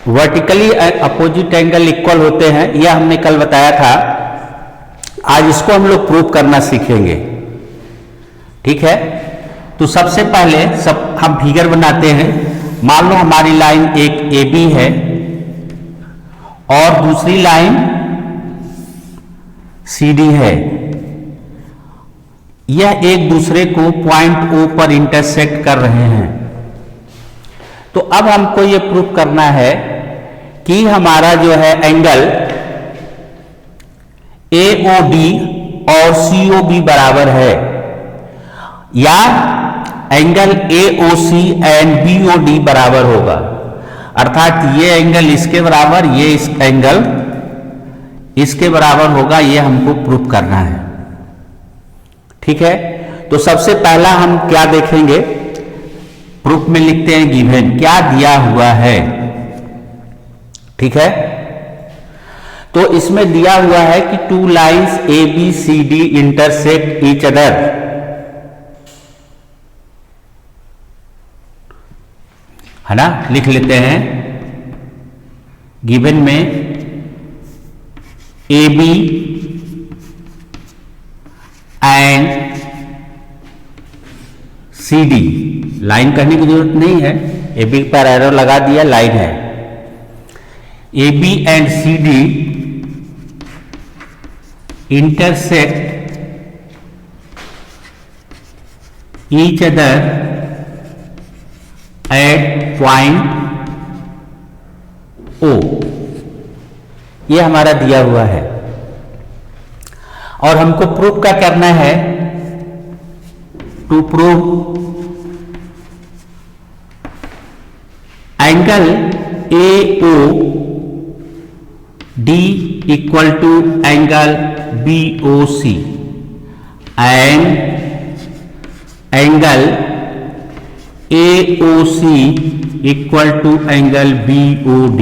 Vertically opposite angle equal होते हैं, यह हमने कल बताया था। आज इसको हम लोग प्रूव करना सीखेंगे, ठीक है। तो सबसे पहले हम फिगर बनाते हैं। मान लो हमारी लाइन एक AB है और दूसरी लाइन CD है। यह एक दूसरे को पॉइंट O पर इंटरसेक्ट कर रहे हैं। तो अब हमको यह प्रूव करना है कि हमारा जो है एंगल AOD और COB बराबर है, या एंगल AOC एंड BOD बराबर होगा। अर्थात ये एंगल इसके बराबर, ये इस एंगल इसके बराबर होगा। ये हमको प्रूव करना है, ठीक है। तो सबसे पहला हम क्या देखेंगे, प्रूफ में लिखते हैं गिवन, क्या दिया हुआ है, ठीक है। तो इसमें दिया हुआ है कि two lines ABCD intersect each other, है ना। लिख लेते हैं गिवन में AB एंड CD, लाइन करने की जरूरत नहीं है, AB पर एरो लगा दिया, लाइन है। AB and CD intersect each other at point O, ये हमारा दिया हुआ है। और हमको प्रूफ क्या करना है, to prove angle AOD equal to angle BOC and angle AOC equal to angle BOD।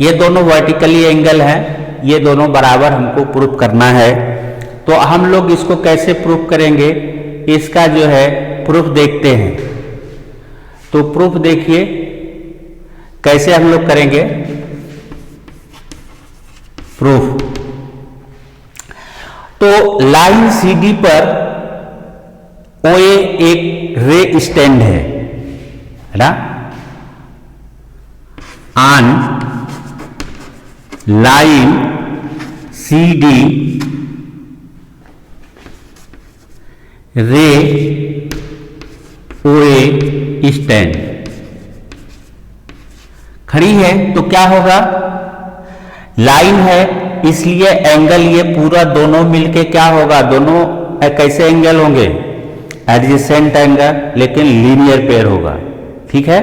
ये दोनों वर्टिकली एंगल है, ये दोनों बराबर हमको प्रूफ करना है। तो हम लोग इसको कैसे प्रूफ करेंगे, इसका जो है प्रूफ देखते हैं। तो प्रूफ देखिए कैसे हम लोग करेंगे प्रूफ। तो लाइन CD पर OA एक रे स्टैंड है ना। ऑन लाइन CD रे OA स्टैंड खड़ी है। तो क्या होगा, लाइन है इसलिए एंगल ये पूरा दोनों मिलके क्या होगा, दोनों कैसे एंगल होंगे, एडजेसेंट एंगल, लेकिन लीनियर पेयर होगा, ठीक है।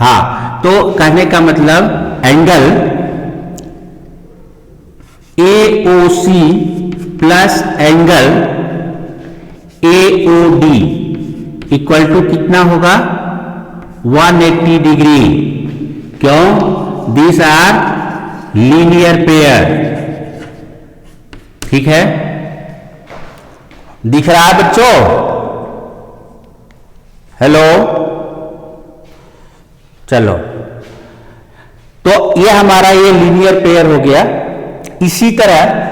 हाँ, तो कहने का मतलब angle AOC plus angle AOD equal to कितना होगा, 180 डिग्री। क्यों, दिस आर लीनियर पेयर, ठीक है। दिख रहा है बच्चों, हेलो, चलो। तो ये हमारा ये लीनियर पेयर हो गया। इसी तरह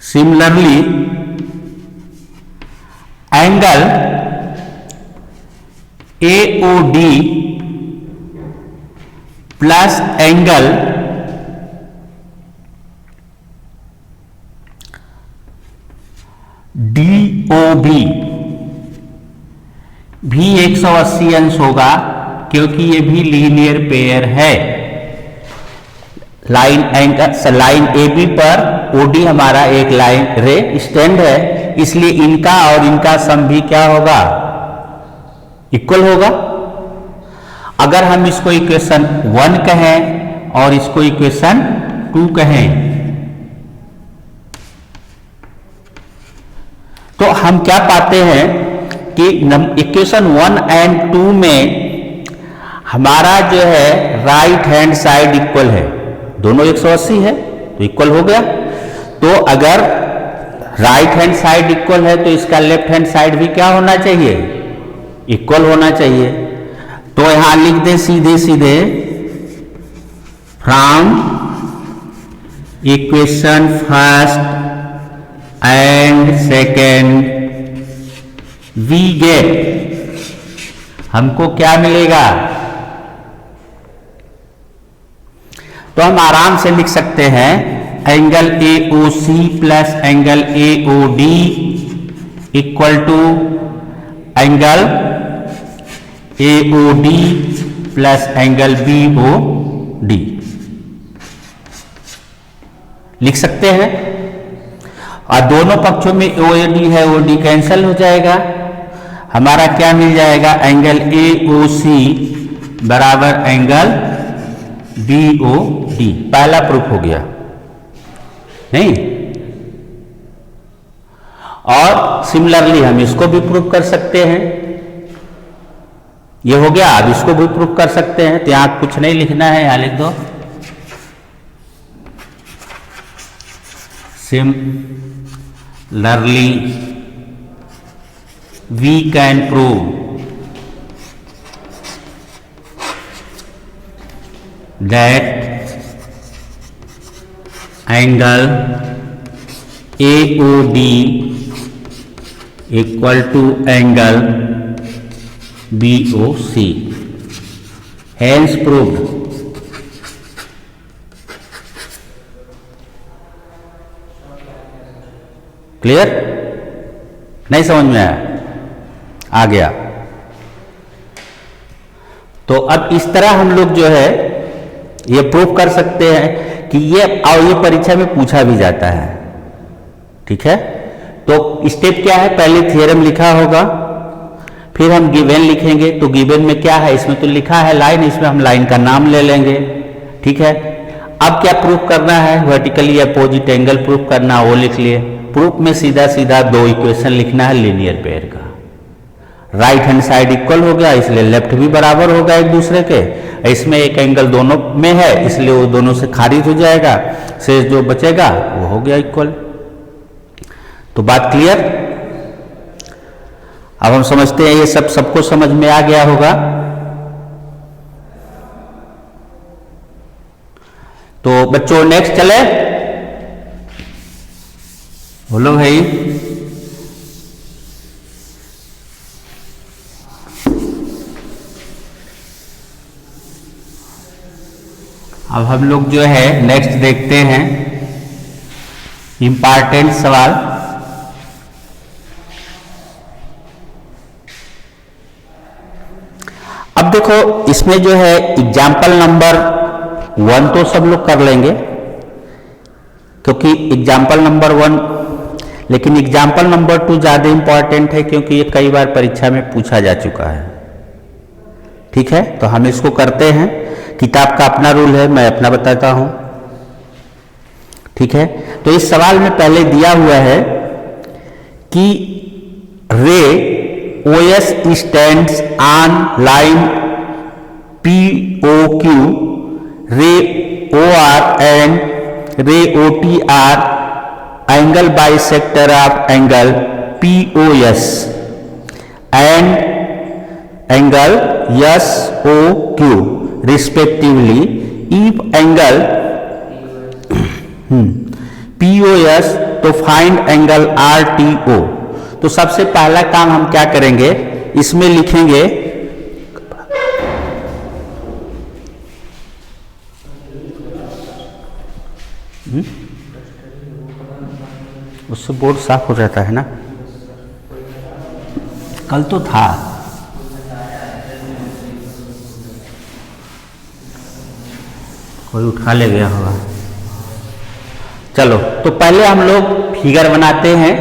similarly angle AOD plus angle DOB भी 180 अंश होगा, क्योंकि ये भी लीनियर पेयर है। लाइन AB पर OD हमारा एक लाइन रे स्टैंड है, इसलिए इनका और इनका सम भी क्या होगा, इक्वल होगा। अगर हम इसको इक्वेशन 1 कहें और इसको इक्वेशन 2 कहें, तो हम क्या पाते हैं कि इक्वेशन 1 एंड 2 में हमारा जो है राइट हैंड साइड इक्वल है, दोनों 180 है तो इक्वल हो गया। तो अगर राइट हैंड साइड इक्वल है तो इसका लेफ्ट हैंड साइड भी क्या होना चाहिए, इक्वल होना चाहिए। तो यहां लिख दे सीधे सीधे, from equation first and second we get, हमको क्या मिलेगा? तो हम आराम से लिख सकते हैं angle AOC plus angle AOD equal to angle AOD plus angle BOD, लिख सकते हैं। और दोनों पक्षों में OAD है, OD कैंसिल हो जाएगा, हमारा क्या मिल जाएगा? एंगल AOC बराबर एंगल BOD। पहला प्रूफ हो गया नहीं? और सिमिलरली हम इसको भी प्रूफ कर सकते हैं, ये हो गया। अब इसको भी प्रूफ कर सकते हैं, तो यहां कुछ नहीं लिखना है, यहां लिख दो similarly we can prove that angle AOD equal to angle BOC, hence proved। Clear? नहीं समझ में आया? आ गया। तो अब इस तरह हम लोग जो है ये प्रूफ कर सकते हैं कि ये, और ये परीक्षा में पूछा भी जाता है। ठीक है, तो स्टेप क्या है? पहले थ्योरम लिखा होगा, फिर हम गिवन लिखेंगे। तो गिवन में क्या है? इसमें तो लिखा है लाइन, इसमें हम लाइन का नाम ले लेंगे। ठीक है, अब क्या प्रूफ करना है? वर्टिकली अपोजिट एंगल प्रूफ करना, वो लिख लिए। प्रूफ में सीधा सीधा दो इक्वेशन लिखना है लीनियर पेयर का। राइट हैंड साइड इक्वल हो गया, इसलिए लेफ्ट भी बराबर होगा एक दूसरे के। इसमें एक एंगल दोनों में है, इसलिए वो दोनों से खारिज हो जाएगा, शेष जो बचेगा वो हो गया इक्वल। तो बात क्लियर? अब हम समझते हैं ये सब सबको समझ में आ गया होगा। तो बच्चों नेक्स्ट चले, बोलो भाई। अब हम लोग जो है नेक्स्ट देखते हैं इंपॉर्टेंट सवाल। अब देखो इसमें जो है एग्जाम्पल नंबर 1 तो सब लोग कर लेंगे, क्योंकि एग्जाम्पल नंबर 1, लेकिन एग्जाम्पल नंबर 2 ज्यादा इंपॉर्टेंट है, क्योंकि ये कई बार परीक्षा में पूछा जा चुका है। ठीक है, तो हम इसको करते हैं। किताब का अपना रूल है, मैं अपना बताता हूं। ठीक है, तो इस सवाल में पहले दिया हुआ है कि रे OS stands on line POQ, रे OR एंड रे OT R angle bisector of angle POS and angle SOQ respectively if angle POS, तो फाइंड एंगल RTO। तो सबसे पहला काम हम क्या करेंगे, इसमें लिखेंगे उससे बोर्ड साफ हो जाता है ना, कल तो था। कोई उठा ले गया होगा। चलो, तो पहले हम लोग फिगर बनाते हैं,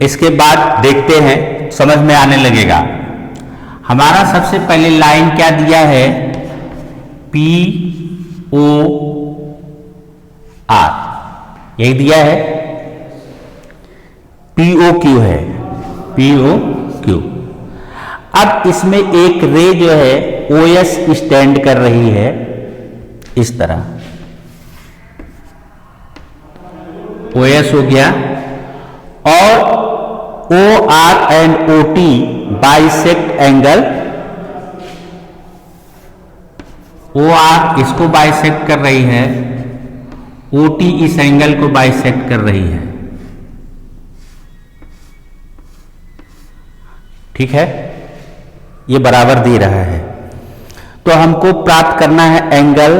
इसके बाद देखते हैं, समझ में आने लगेगा। हमारा सबसे पहले लाइन क्या दिया है? POR, यही दिया है। POQ है, POQ। अब इसमें एक रे जो है OS स्टैंड कर रही है इस तरह, OS हो गया, और O R and O T bisect angle, O R इसको बाइसेक्ट कर रही है, ओ टी इस एंगल को बाइसेक्ट कर रही है। ठीक है, ये बराबर दे रहा है। तो हमको प्राप्त करना है angle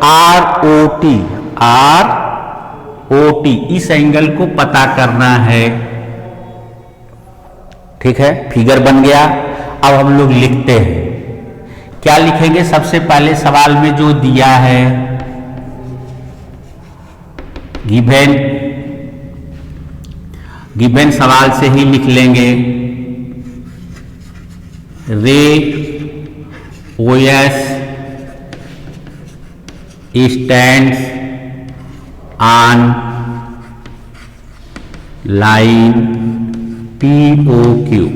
R O T, R O T इस एंगल को पता करना है। ठीक है, फिगर बन गया। अब हम लोग लिखते हैं, क्या लिखेंगे? सबसे पहले सवाल में जो दिया है गिवन सवाल से ही लिख लेंगे। Ray O S stands on line P O Q,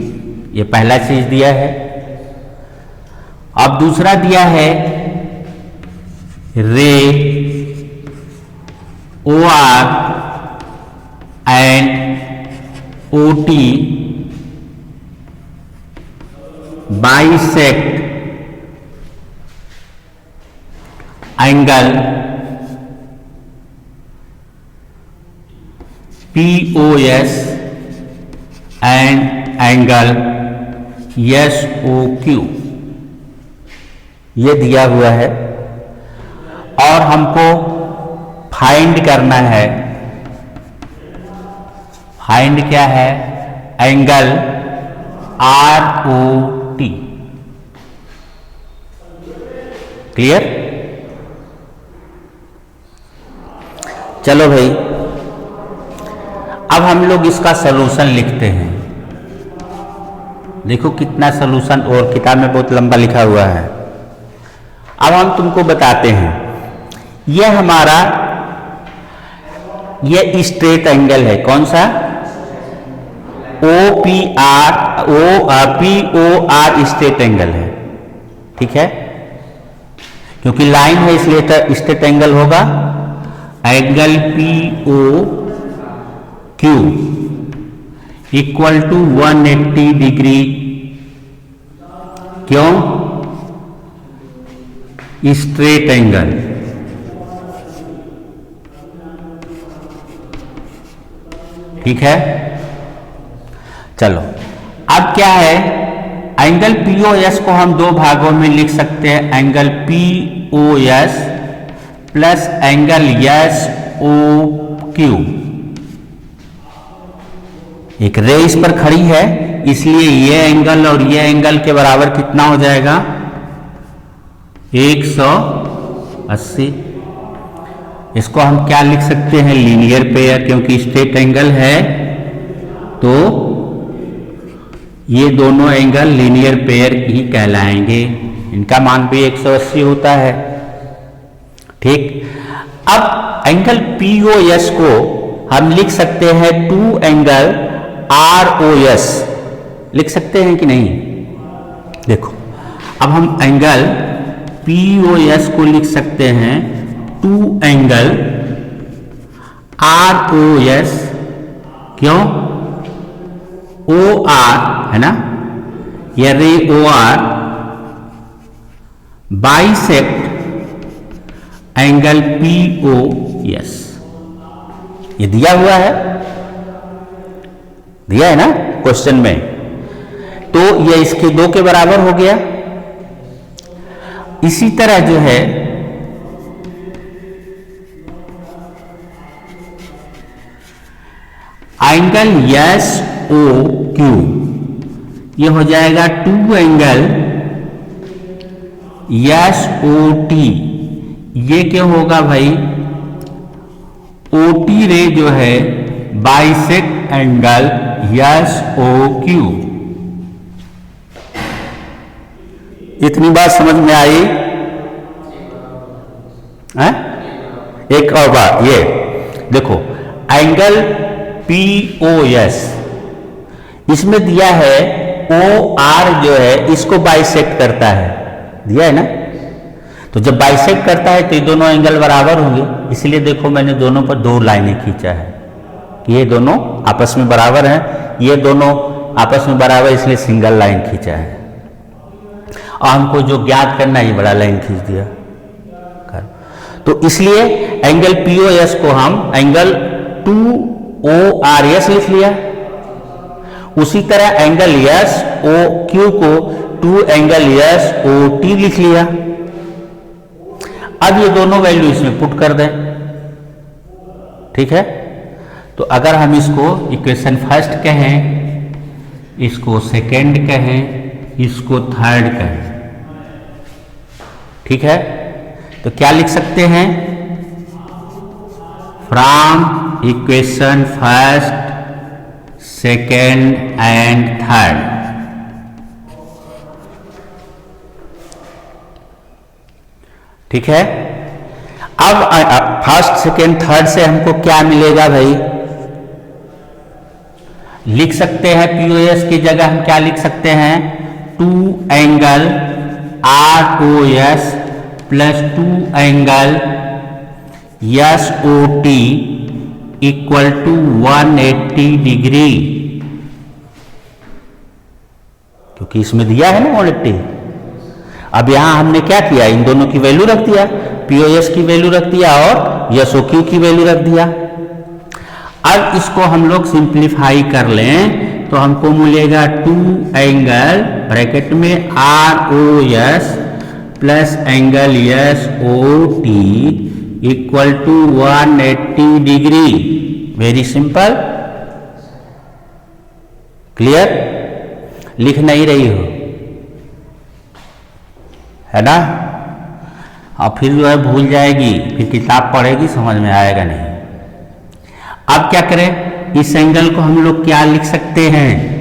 ये पहला चीज दिया है। अब दूसरा दिया है ray O R and O T bisect angle P O S and angle S O Q, ये दिया हुआ है। और हमको फाइंड करना है, फाइंड क्या है? Angle R O T. Clear? चलो भाई, अब हम लोग इसका सलूशन लिखते हैं। देखो कितना सलूशन, और किताब में बहुत लंबा लिखा हुआ है। अब हम तुमको बताते हैं, यह हमारा ये स्ट्रेट एंगल है। कौन सा? O P O R straight angle है। ठीक है, क्योंकि लाइन है इसलिए स्ट्रेट एंगल होगा। Angle P O Q equal to 180 degree. क्यों? Straight angle. ठीक है, चलो अब क्या है? एंगल पीओएस को हम दो भागों में लिख सकते हैं, angle POS plus angle S O Q. एक रे इस पर खड़ी है, इसलिए ये एंगल और ये एंगल के बराबर कितना हो जाएगा? 180। इसको हम क्या लिख सकते हैं? लीनियर पेयर, क्योंकि स्ट्रेट एंगल है तो ये दोनों एंगल लीनियर पेयर ही कहलाएंगे। इनका मान भी 180 होता है। ठीक, अब एंगल पीओएस को हम लिख सकते हैं 2 एंगल आरओएस, लिख सकते हैं कि नहीं? देखो, अब हम एंगल पीओएस को लिख सकते हैं 2 एंगल आरओएस। क्यों? ओ आर है ना, ये ray O R bisect angle POS. ये दिया हुआ है, दिया है ना क्वेश्चन में, तो ये इसके 2 के बराबर हो गया। इसी तरह जो है एंगल एस ओ क्यू, ये हो जाएगा 2 एंगल एस ओ टी। ये क्या होगा भाई? ओ टी रे जो है bisect angle S O Q. इतनी बात समझ में आई? है? एक और बात, ये देखो एंगल पीओएस, इसमें दिया है ओ आर जो है इसको बाइसेक्ट करता है, दिया है ना। तो जब बाइसेक्ट करता है तो ये दोनों एंगल बराबर होंगे, इसलिए देखो मैंने दोनों पर 2 लाइनें खींचा है। कि ये दोनों आपस में बराबर हैं, ये दोनों आपस में बराबर इसलिए सिंगल लाइन खींचा है। और हमको जो ज्ञात करना है ये बड़ा लाइन खींच दिया। तो इसलिए एंगल पीओएस को हम एंगल 2ORS लिख लिया। उसी तरह एंगल SOQ को 2 एंगल SOT लिख लिया। अब ये दोनों वैल्यू इसमें पुट कर दें, ठीक है। तो अगर हम इसको इक्वेशन फर्स्ट कहें, इसको सेकेंड कहें, इसको थर्ड कहें, ठीक है, तो क्या लिख सकते हैं? From equation first, second and third, ठीक है। अब फर्स्ट, सेकेंड, थर्ड से हमको क्या मिलेगा भाई? लिख सकते हैं पीओएस की जगह हम क्या लिख सकते हैं? 2 angle ROS plus 2 angle SOT equal to 180 degree, क्योंकि इसमें दिया है ना 180। अब यहां हमने क्या किया? इन दोनों की वैल्यू रख दिया, पीओएस की वैल्यू रख दिया और एसओक्यू की वैल्यू रख दिया। अब इसको हम लोग सिंप्लीफाई कर लें तो हमको मिलेगा 2 एंगल ब्रैकेट में ROS plus angle SOT equal to 180 degree. Very simple, clear? लिख नहीं रही हो, है ना? और फिर जो है भूल जाएगी, फिर किताब पढ़ेगी समझ में आएगा नहीं। अब क्या करें? इस एंगल को हम लोग क्या लिख सकते हैं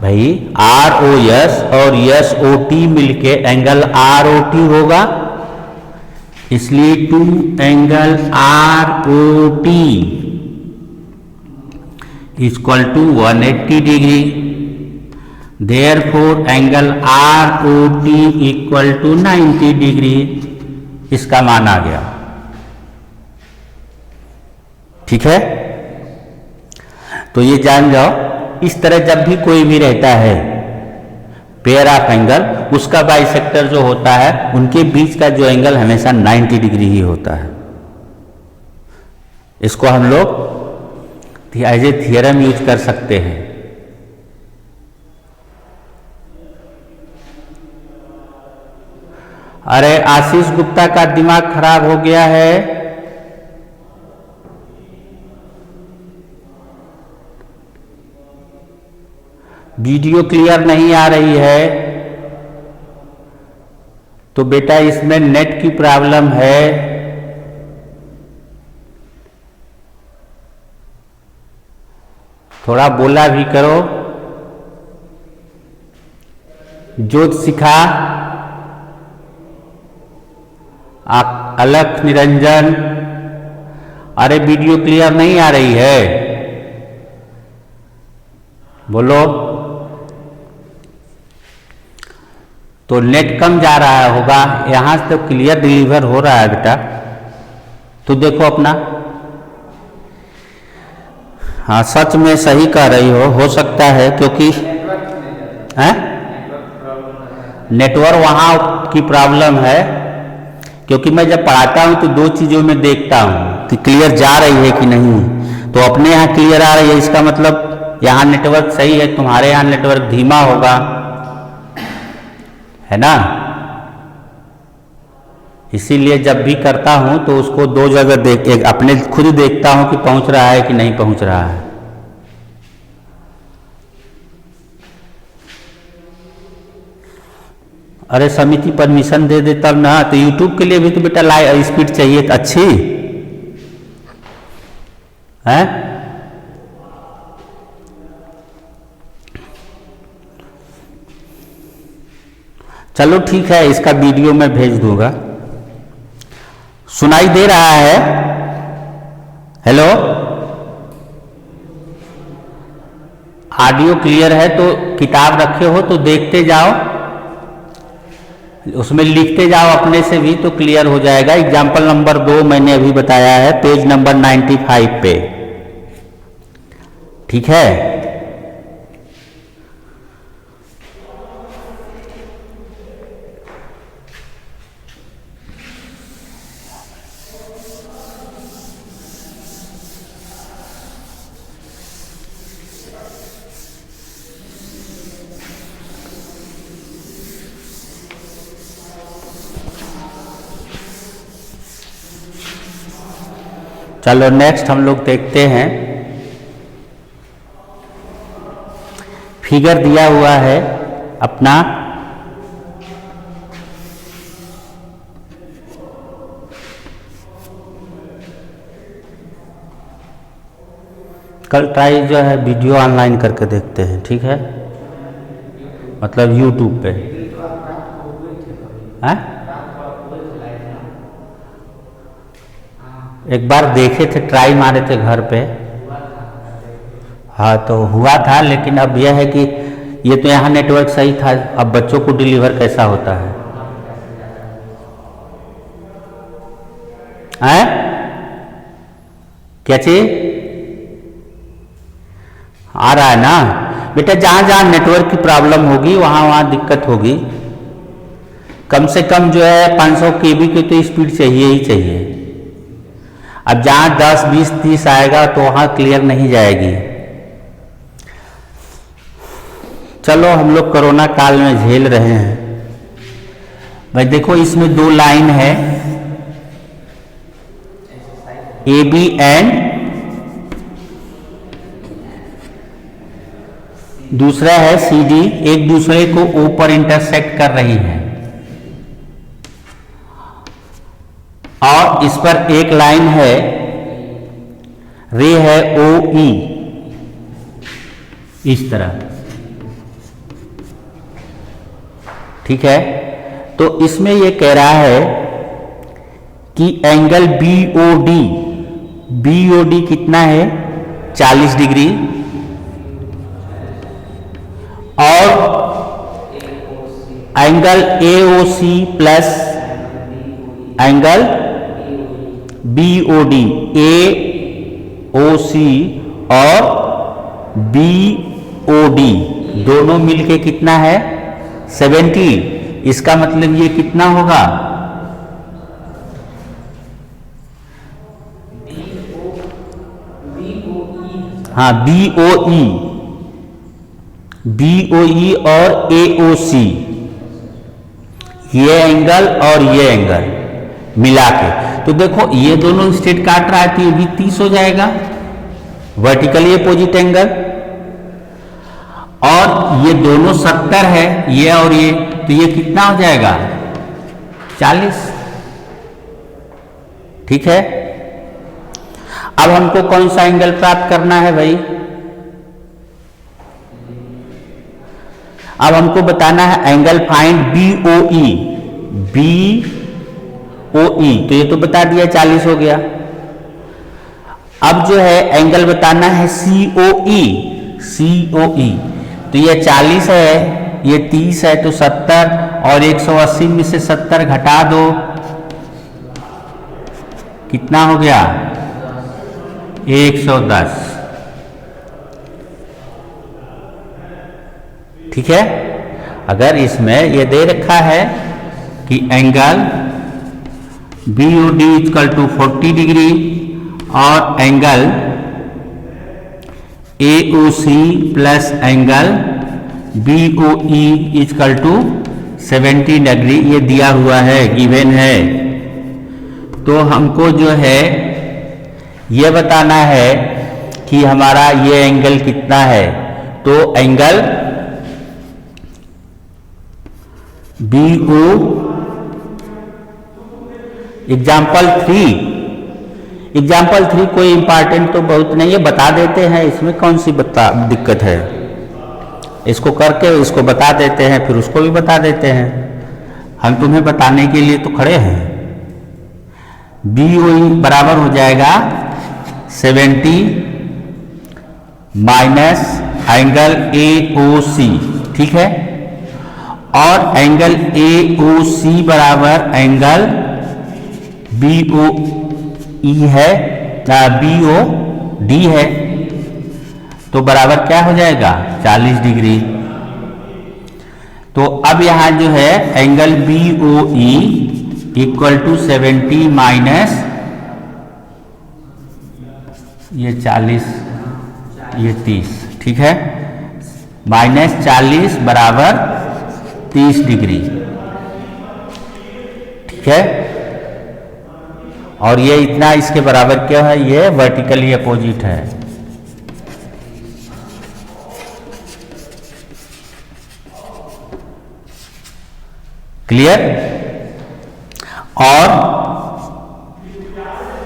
भाई? ROS और SOT मिलके एंगल ROT होगा, इसलिए 2 angle ROT equal to 180 degree. Therefore angle ROT equal to 90 degree, इसका मान आ गया, ठीक है। तो ये जान जाओ, इस तरह जब भी कोई भी रहता है पेयर ऑफ एंगल, उसका बाइसेक्टर जो होता है उनके बीच का जो एंगल हमेशा 90 डिग्री ही होता है। इसको हम लोग एज ए थियरम यूज कर सकते हैं। अरे आशीष गुप्ता का दिमाग खराब हो गया है। वीडियो क्लियर नहीं आ रही है तो बेटा इसमें नेट की प्रॉब्लम है। थोड़ा बोला भी करो। ज्योत शिखा, अलख निरंजन, अरे वीडियो क्लियर नहीं आ रही है, बोलो। तो नेट कम जा रहा होगा, यहां से तो क्लियर डिलीवर हो रहा है बेटा। तो देखो अपना, हाँ सच में सही कह रही हो सकता है, क्योंकि नेटवर्क वहां की प्रॉब्लम है। क्योंकि मैं जब पढ़ाता हूं तो 2 चीजों में देखता हूं कि क्लियर जा रही है कि नहीं। तो अपने यहाँ क्लियर आ रही है, इसका मतलब यहाँ नेटवर्क सही है, तुम्हारे यहाँ नेटवर्क धीमा होगा, है ना। इसीलिए जब भी करता हूं तो उसको 2 जगह देख, अपने खुद ही देखता हूं कि पहुंच रहा है कि नहीं पहुंच रहा है। अरे समिति परमिशन दे दे तब ना। तो यूट्यूब के लिए भी तो बेटा लाइव स्पीड चाहिए अच्छी, है। चलो ठीक है, इसका वीडियो मैं भेज दूंगा। सुनाई दे रहा है? हेलो, ऑडियो क्लियर है? तो किताब रखे हो तो देखते जाओ। उसमें लिखते जाओ अपने से भी तो क्लियर हो जाएगा। एग्जाम्पल नंबर 2 मैंने अभी बताया है पेज नंबर 95 पे, ठीक है। चलो नेक्स्ट हम लोग देखते हैं, फिगर दिया हुआ है अपना कल ट्राई जो है वीडियो ऑनलाइन करके देखते हैं, ठीक है, मतलब यूट्यूब पे। हाँ एक बार देखे थे, ट्राई मारे थे घर पे। हाँ तो हुआ था, लेकिन अब यह है कि ये तो यहाँ नेटवर्क सही था, अब बच्चों को डिलीवर कैसा होता है? हैं? क्या चीज आ रहा है ना बेटा? जहां जहां नेटवर्क की प्रॉब्लम होगी वहां वहां दिक्कत होगी। कम से कम जो है 500 केबी की तो स्पीड चाहिए ही चाहिए। अब जहां 10, 20, 30 आएगा तो वहां क्लियर नहीं जाएगी। चलो हम लोग कोरोना काल में झेल रहे हैं भाई। देखो इसमें 2 लाइन है, ए बी एंड दूसरा है सी डी, एक दूसरे को ओ पर इंटरसेक्ट कर रही है, और इस पर एक लाइन है, रे है ओ ई, इस तरह, ठीक है। तो इसमें यह कह रहा है कि एंगल बी ओ डी कितना है? 40 डिग्री, और angle A O C plus angle B O D, A O C और बी ओ डी दोनों मिलके कितना है? 70। इसका मतलब ये कितना होगा? हाँ बी ओ ई और ए ओ सी, ये एंगल और ये एंगल मिला के, तो देखो ये दोनों स्ट्रेट काट रहा है तो ये भी 30 हो जाएगा, वर्टिकली अपोजिट एंगल। और ये दोनों 70 है, ये और ये, तो ये कितना हो जाएगा? 40, ठीक है। अब हमको कौन सा एंगल प्राप्त करना है भाई? अब हमको बताना है एंगल फाइंड बी ओ ई, तो ये तो बता दिया 40 हो गया। अब जो है एंगल बताना है सी ओ ई, तो ये 40 है, ये 30 है, तो 70, और 180 में से 70 घटा दो, कितना हो गया? 110, ठीक है। अगर इसमें ये दे रखा है कि angle B O D equal to 40 degree और angle A O C plus angle B O E equal to 70 degree, ये दिया हुआ है, गिवन है, तो हमको जो है ये बताना है कि हमारा ये एंगल कितना है। तो एंगल बी ओ, एग्जाम्पल 3 कोई इंपॉर्टेंट तो बहुत नहीं है, बता देते हैं, इसमें कौन सी दिक्कत है? इसको करके इसको बता देते हैं, फिर उसको भी बता देते हैं। हम तुम्हें बताने के लिए तो खड़े हैं। बी ओ ई बराबर हो जाएगा 70 माइनस एंगल ए ओ सी, ठीक है। और एंगल ए ओ सी बराबर एंगल बी ओ ई है, बी ओ डी है, तो बराबर क्या हो जाएगा 40 डिग्री। तो अब यहां जो है angle B O E equal to 70 minus ये 40 ये 30, ठीक है, माइनस 40 बराबर 30 डिग्री, ठीक है। और ये इतना इसके बराबर क्या है, ये वर्टिकली अपोजिट है। क्लियर। और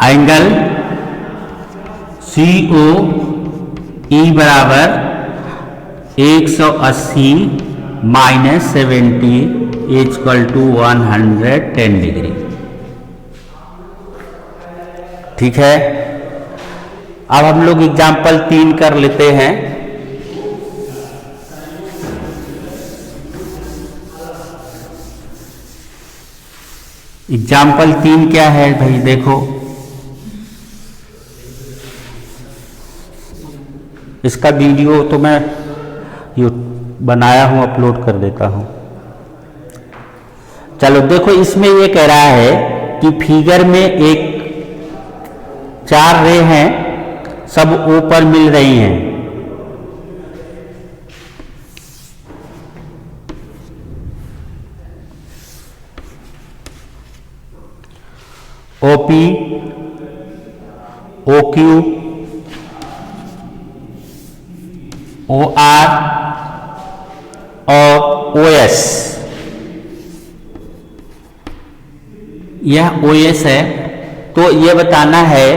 एंगल सी ओ ई बराबर 180 माइनस 70 इक्वल टू 110 डिग्री, ठीक है। अब हम लोग एग्जाम्पल 3 कर लेते हैं। एग्जाम्पल 3 क्या है भाई, देखो इसका वीडियो तो मैं बनाया हूं, अपलोड कर देता हूं। चलो देखो, इसमें ये कह रहा है कि फिगर में एक 4 रे हैं, सब ओ पर मिल रही हैं। OP, OQ, OR और OS। यह OS है, तो यह बताना है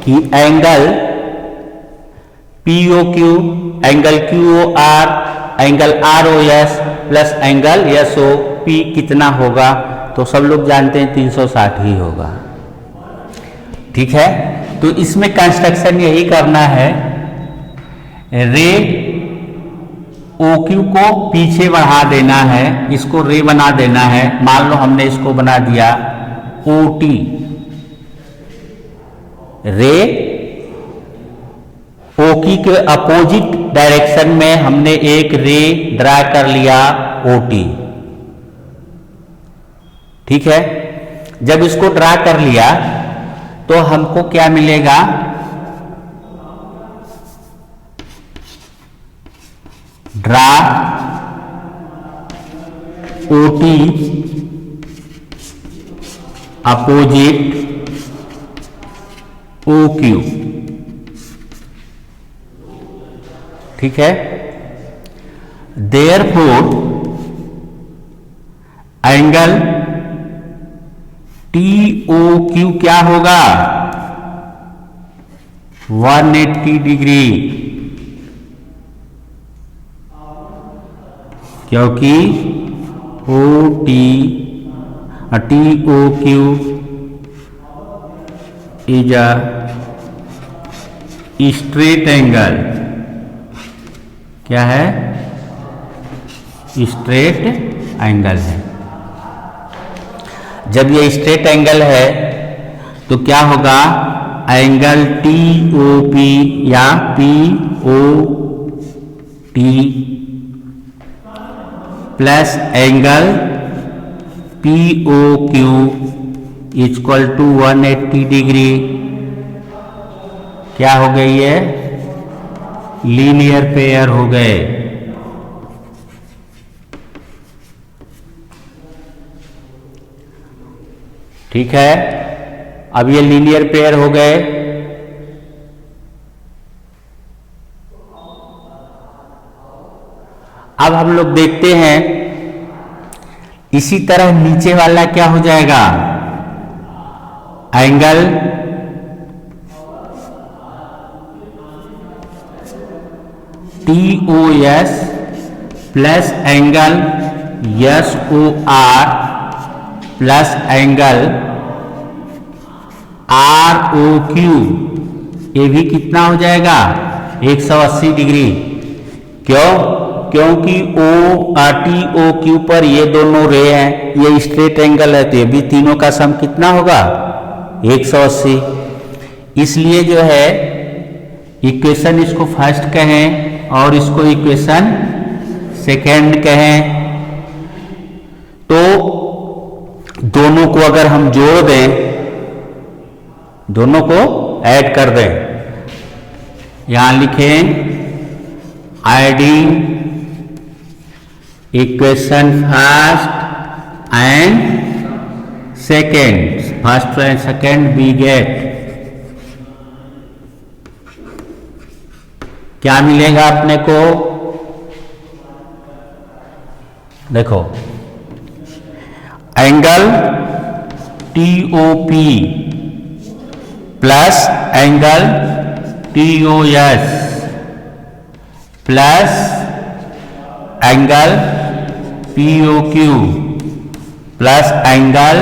कि angle POQ, angle QOR, angle ROS plus angle SOP कितना होगा। तो सब लोग जानते हैं 360 ही होगा, ठीक है। तो इसमें कंस्ट्रक्शन यही करना है, रे OQ को पीछे बढ़ा देना है, इसको रे बना देना है। मान लो हमने इसको बना दिया OT, रे OQ के अपोजिट डायरेक्शन में हमने एक रे ड्रा कर लिया OT, ठीक है। जब इसको ड्रा कर लिया तो हमको क्या मिलेगा, ड्रा OT अपोजिट OQ, ठीक है। देयरफॉर एंगल TOQ क्या होगा 180 डिग्री, क्योंकि TOQ is a straight angle, क्या है, स्ट्रेट एंगल है। जब ये स्ट्रेट एंगल है तो क्या होगा, एंगल TOP या POT plus angle POQ equal to 180 degree, क्या हो गई है, लीनियर पेयर हो गए। ठीक है, अब ये लीनियर पेयर हो गए। अब हम लोग देखते हैं इसी तरह नीचे वाला क्या हो जाएगा, angle TOS plus angle SOR plus angle ROQ, ये भी कितना हो जाएगा 180 डिग्री। क्यों, क्योंकि टी ओ क्यू पर ये दोनों रे हैं, ये स्ट्रेट एंगल है, तो ये भी तीनों का सम कितना होगा 180। इसलिए जो है इक्वेशन इसको फर्स्ट कहें और इसको इक्वेशन सेकेंड कहें। तो दोनों को अगर हम जोड़ दें, दोनों को ऐड कर दें, यहां लिखें adding equation first and second, first and second we get, क्या मिलेगा अपने को, देखो angle TOP plus angle TOS plus angle POQ plus angle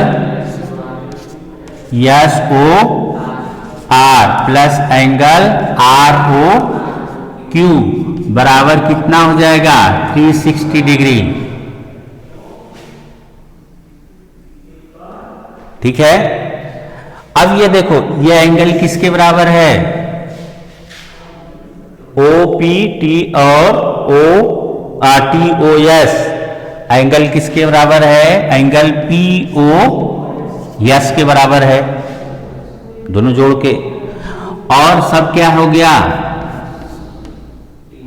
SOR plus angle ROQ बराबर कितना हो जाएगा 360 डिग्री। ठीक है, अब ये देखो ये एंगल किसके बराबर है, OPT और TOS एंगल किसके बराबर है, एंगल POS के बराबर है, दोनों जोड़ के। और सब क्या हो गया,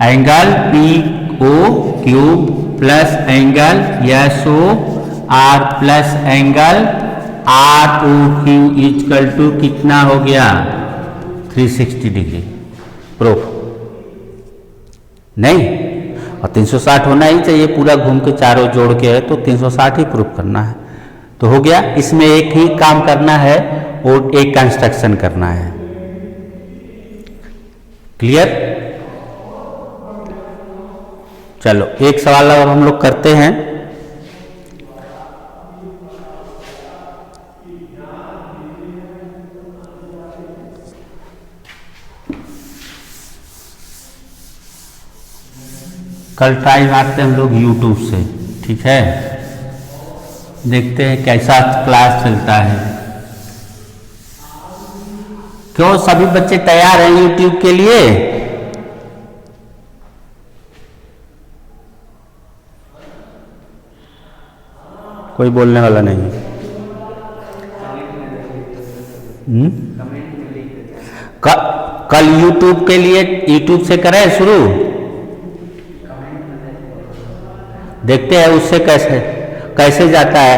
angle POQ plus angle SOR plus angle ROQ equal to कितना हो गया 360 डिग्री। प्रूफ नहीं, और 360 होना ही चाहिए, पूरा घूम के चारों जोड़ के है तो 360 ही प्रूफ करना है। तो हो गया, इसमें एक ही काम करना है और एक कंस्ट्रक्शन करना है। क्लियर? चलो एक सवाल अब हम लोग करते हैं। कल ट्राई मारते हैं हम लोग YouTube से, ठीक है, देखते हैं कैसा क्लास चलता है। क्यों सभी बच्चे तैयार हैं YouTube के लिए? कोई बोलने वाला नहीं। कल YouTube के लिए YouTube से करें शुरू, देखते हैं उससे कैसे जाता है।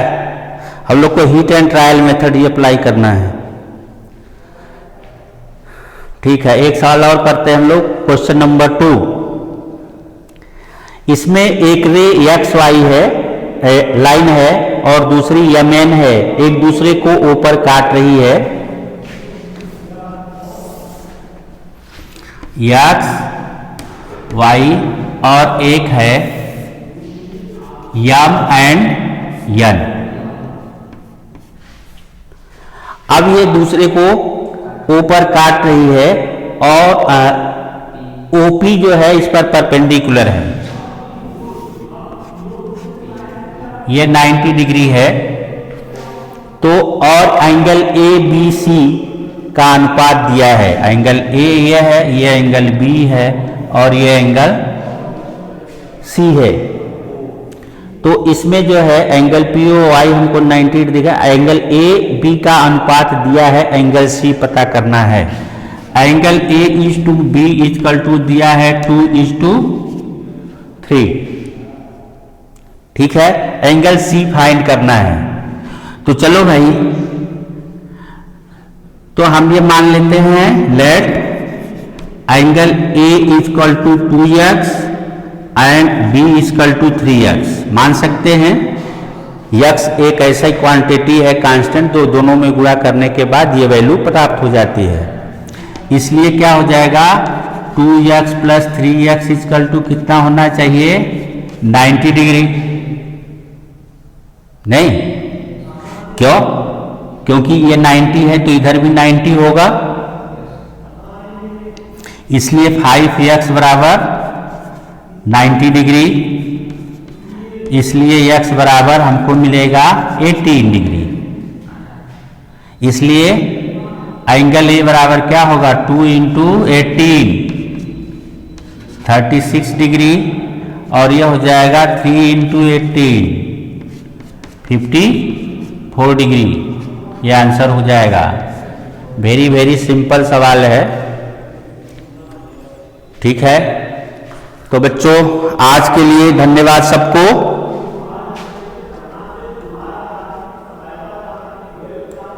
हम लोग को हिट एंड ट्रायल मेथड ये अप्लाई करना है। ठीक है, एक सवाल और करते हैं हम लोग, क्वेश्चन नंबर 2। इसमें एक रे XY है, लाइन है, और दूसरी MN है, एक दूसरे को ऊपर काट रही है। X Y और एक है M एंड N। अब ये दूसरे को ऊपर काट रही है और OP जो है इस पर परपेंडिकुलर है, ये 90 डिग्री है। तो और एंगल ABC का अनुपात दिया है, एंगल A ये है, ये एंगल B है और ये एंगल C है। तो इसमें जो है एंगल POY हमको 90 दिखा, एंगल AB का अनुपात दिया है, एंगल C पता करना है। एंगल A:B इक्वल टू दिया है 2:3। ठीक है, एंगल C फाइंड करना है। तो चलो भाई, तो हम ये मान लेते हैं, let angle A equal to 2x and B equal to 3x मान सकते हैं। x एक ऐसा क्वांटिटी है कांस्टेंट, तो दोनों में गुणा करने के बाद ये वैल्यू प्राप्त हो जाती है। इसलिए क्या हो जाएगा, 2x plus 3x equal to कितना होना चाहिए 90 डिग्री। नहीं, क्यों? क्योंकि ये 90 है तो इधर भी 90 होगा, इसलिए 5x बराबर 90 डिग्री, इसलिए x बराबर हमको मिलेगा 18 डिग्री। इसलिए एंगल ए बराबर क्या होगा 2 इंटू 18 36 डिग्री, और यह हो जाएगा 3 इंटू 18 54 डिग्री। यह आंसर हो जाएगा। वेरी वेरी सिंपल सवाल है। ठीक है, तो बच्चों आज के लिए धन्यवाद सबको।